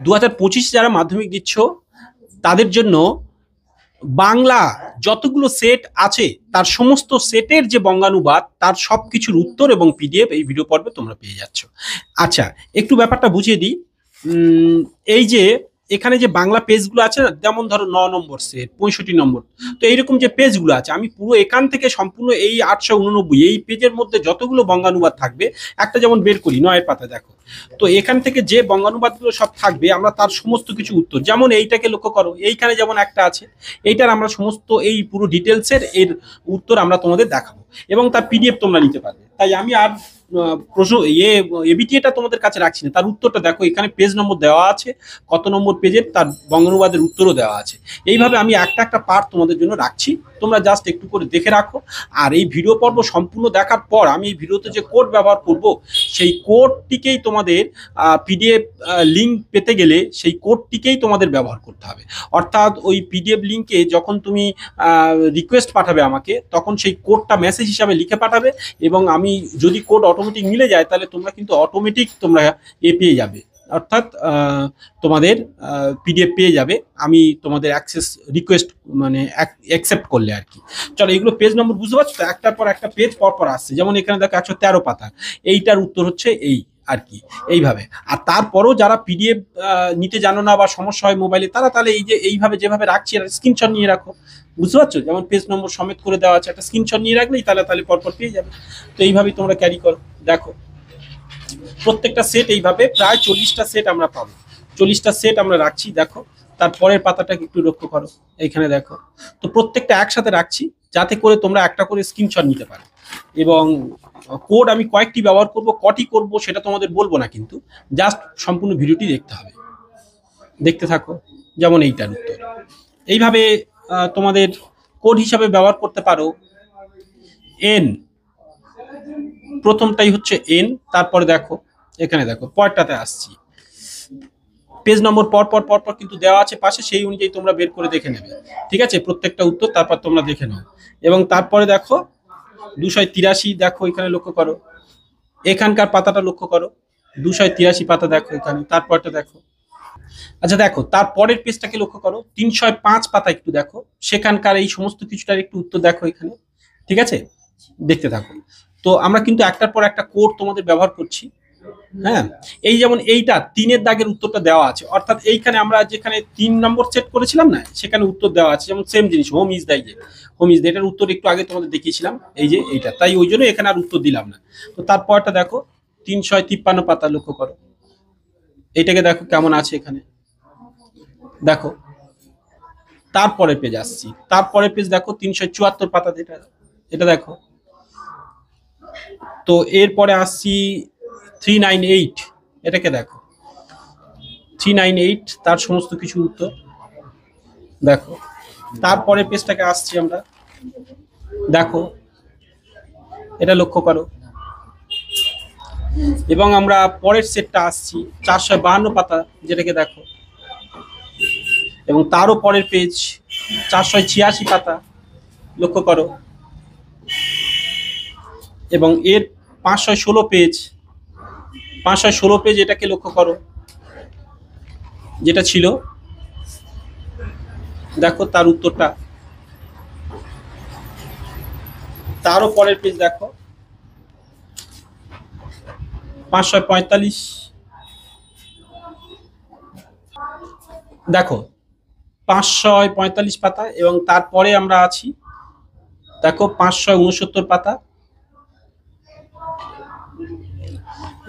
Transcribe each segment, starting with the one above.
2025 যারা মাধ্যমিক দিচ্ছ তাদের জন্য বাংলা যতগুলো সেট আছে তার সমস্ত সেটের যে বঙ্গানুবাদ তার সবকিছুর উত্তর এবং পিডিএফ এই ভিডিও পর্বে তোমরা পেয়ে যাচ্ছ। আচ্ছা, একটু ব্যাপারটা বুঝিয়ে দিই। এই যে এখানে যে বাংলা পেজগুলো আছে না, যেমন ধরো 9 নম্বর সেট, 65 নম্বর, তো এইরকম যে পেজগুলো আছে আমি পুরো এখান থেকে সম্পূর্ণ এই 889 এই পেজের মধ্যে যতগুলো বঙ্গানুবাদ থাকবে, একটা যেমন বের করি 9-এর পাতা, দেখো তো এখান থেকে যে বঙ্গানুবাদগুলো সব থাকবে আমরা তার সমস্ত কিছু উত্তর, যেমন এইটাকে লক্ষ্য করো, এইখানে যেমন একটা আছে, এইটার আমরা সমস্ত এই পুরো ডিটেলসের এর উত্তর আমরা তোমাদের দেখাবো এবং তার পিডিএফ তোমরা নিতে পারবে। তাই আমি আর প্রশ্ন এবিটিএটা তোমাদের কাছে রাখছি না, তার উত্তরটা দেখো এখানে পেজ নম্বর দেওয়া আছে, কত নম্বর পেজের তার বঙ্গানুবাদের উত্তরও দেওয়া আছে। এইভাবে আমি একটা একটা পার্ট তোমাদের জন্য রাখছি, তোমরা জাস্ট একটু করে দেখে রাখো। আর এই ভিডিও পর্ব সম্পূর্ণ দেখার পর আমি এই ভিডিওতে যে কোড ব্যবহার করব সেই কোডটিকেই তোমাদের পিডিএফ লিঙ্ক পেতে গেলে সেই কোডটিকেই তোমাদের ব্যবহার করতে হবে। অর্থাৎ ওই পিডিএফ লিঙ্কে যখন তুমি রিকোয়েস্ট পাঠাবে আমাকে, তখন সেই কোডটা মেসেজ হিসাবে লিখে পাঠাবে এবং আমি যদি কোড অটোমেটিক মিলে যায় তাহলে তোমরা কিন্তু অটোমেটিক তোমরা পেয়ে যাবে, অর্থাৎ তোমাদের পিডিএফ পেয়ে যাবে আমি তোমাদের অ্যাক্সেস রিকোয়েস্ট মানে অ্যাকসেপ্ট করলে আর কি। চলো, এগুলো পেজ নম্বর বুঝতে পারছো তো, একটার পর একটা পেজ পর পর আসছে। যেমন এখানে দেখো 113 পাতা, এইটার উত্তর হচ্ছে এই আর কি, এইভাবে। আর তারপরও যারা পিডিএফ নিতে জানো না বা সমস্যা হয় মোবাইলে, তারা তাহলে এই যে এইভাবে যেভাবে রাখছি একটা স্ক্রিনশট নিয়ে রাখো, বুঝতে পারছো? যেমন পেজ নম্বর সমেত করে দেওয়া আছে, একটা স্ক্রিনশট নিয়ে রাখলেই তাহলে পরপর পেয়ে যাবে। তো এইভাবেই তোমরা ক্যারি করো। দেখো প্রত্যেকটা সেট এইভাবে প্রায় 40টা সেট আমরা পাবো, 40টা সেট আমরা রাখছি। দেখো তারপরের পাতাটাকে একটু লক্ষ্য করো, এইখানে দেখো। তো প্রত্যেকটা একসাথে রাখছি যাতে করে তোমরা একটা করে স্ক্রিনশট নিতে পারো। এবং কোড আমি কয়েকটি ব্যবহার করব, কটি করব সেটা তোমাদের বলবো না, কিন্তু জাস্ট সম্পূর্ণ ভিডিওটি দেখতে হবে, দেখতে থাকো। যেমন এইটার উত্তর এইভাবে তোমাদের কোড হিসাবে ব্যবহার করতে পারো। এন, প্রথমটাই হচ্ছে এন, তারপরে দেখো এখানে দেখো পরেরটাতে আসছি, পেজ নম্বর পর পর পর পর কিন্তু দেওয়া আছে পাশে, সেই অনুযায়ী তোমরা বের করে দেখে নেবে, ঠিক আছে? প্রত্যেকটা উত্তর তারপর তোমরা দেখে নাও। এবং তারপরে দেখো 283, দেখো এখানে লক্ষ্য করো, এখানকার পাতাটা লক্ষ্য করো, 283 পাতা দেখো এখানে, তারপরটা দেখো। আচ্ছা দেখো তারপরের পেজটাকে লক্ষ্য করো, 305 পাতা একটু দেখো, সেখানকার এই সমস্ত কিছুটার একটু উত্তর দেখো এখানে, ঠিক আছে? দেখতে থাকো। তো আমরা কিন্তু একটার পর একটা কোড তোমাদের ব্যবহার করছি। হ্যাঁ, এই যেমন এইটা 3-এর দাগের উত্তরটা দেওয়া আছে, অর্থাৎ এইখানে আমরা যেখানে 3 নম্বর সেট করেছিলাম না, সেখানে উত্তর দেওয়া আছে। যেমন সেম জিনিস home is the, home is the, এটার উত্তর একটু আগে তোমাদের দেখিয়েছিলাম, এই যে এইটা, তাই ওই জন্য এখানে আর উত্তর দিলাম না। তো তারপরটা দেখো 353 পাতা লক্ষ্য করো, এইটাকে দেখো কেমন আছে এখানে, দেখো। তারপরে পেজ আসছি, তারপরে পেজ দেখো 374 পাতা, যেটা এটা দেখো। তো এরপরে আসছি 398, এটাকে দেখো 398, তার সমস্ত কিছু উত্তর দেখো। তারপরে পেজটাকে আসছি আমরা, দেখো এটা লক্ষ্য করো। এবং আমরা পরের সেটটা আসছি 452 পাতা, যেটাকে দেখো। এবং তারও পরের পেজ 486 পাতা, লক্ষ্য করো। এবং এর 516 পেজ, 516 পেজ, এটাকে লক্ষ্য করো, যেটা ছিল দেখো তার উত্তরটা। তারও পরের পেজ দেখো 545, দেখো 545 পাতা। এবং তারপরে আমরা আছি দেখো 569 পাতা।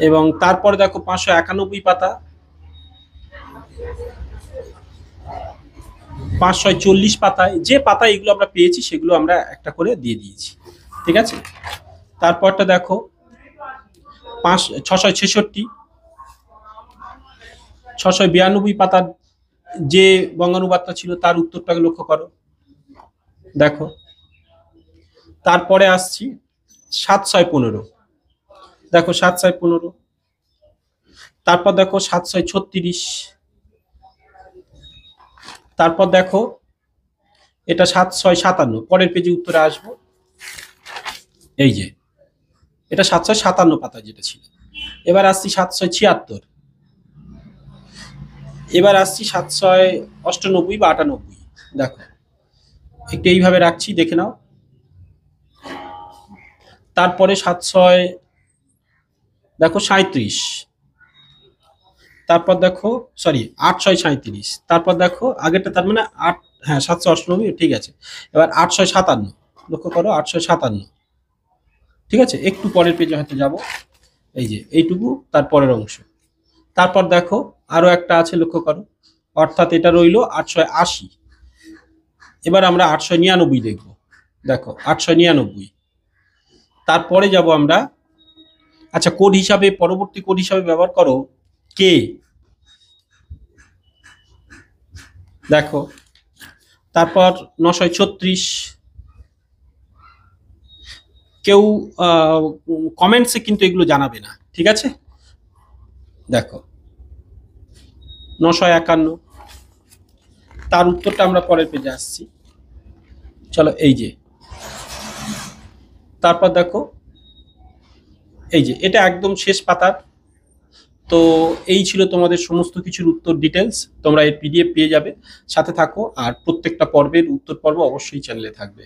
এবং তারপরে দেখো 591 পাতা, 540 পাতায় যে পাতা এগুলো আমরা পেয়েছি সেগুলো আমরা একটা করে দিয়ে দিয়েছি, ঠিক আছে? তারপরটা দেখো 666, 692 পাতার যে বঙ্গানুবাদটা ছিল তার উত্তরটাকে লক্ষ্য করো, দেখো। তারপরে আসছি 715, দেখো 715। তারপর দেখো 736, তারপর দেখো এটা 757, পরের পেজে উত্তরে আসবো, এই যে এটা 757 পাতা যেটা ছিল। এবার আসছি 776, এবার আসছি 798 বা 98। দেখো একটু এইভাবে রাখছি, দেখে নাও। তারপরে 700 দেখো 37, তারপর দেখো সরি 837, তারপর দেখো আগেরটা তার মানে আট, হ্যাঁ 798 ঠিক আছে। এবার 857, লক্ষ্য করো 857, ঠিক আছে। একটু পরের পেজে হয়তো যাব, এই যে এইটুকু তার পরের অংশ। তারপর দেখো আরো একটা আছে, লক্ষ্য করো, অর্থাৎ এটা রইলো 880। এবার আমরা 899 দেখব, দেখো 899। তারপরে যাব আমরা, আচ্ছা কোড হিসাবে, পরবর্তী কোড হিসাবে ব্যবহার করো কে, দেখো। তারপর 936। কেউ কমেন্টসে কিন্তু এগুলো জানাবে না, ঠিক আছে। দেখো 951, তার উত্তরটা আমরা পরের পেজে আসছি, চলো এই যে। তারপর দেখো এই যে এটা একদম শেষ পাতার। তো এই ছিল তোমাদের সমস্ত কিছুর উত্তর ডিটেলস, তোমরা এর পিডিএফ পেয়ে যাবে, সাথে থাকো। আর প্রত্যেকটা পর্বের উত্তর পর্ব অবশ্যই চ্যানেলে থাকবে।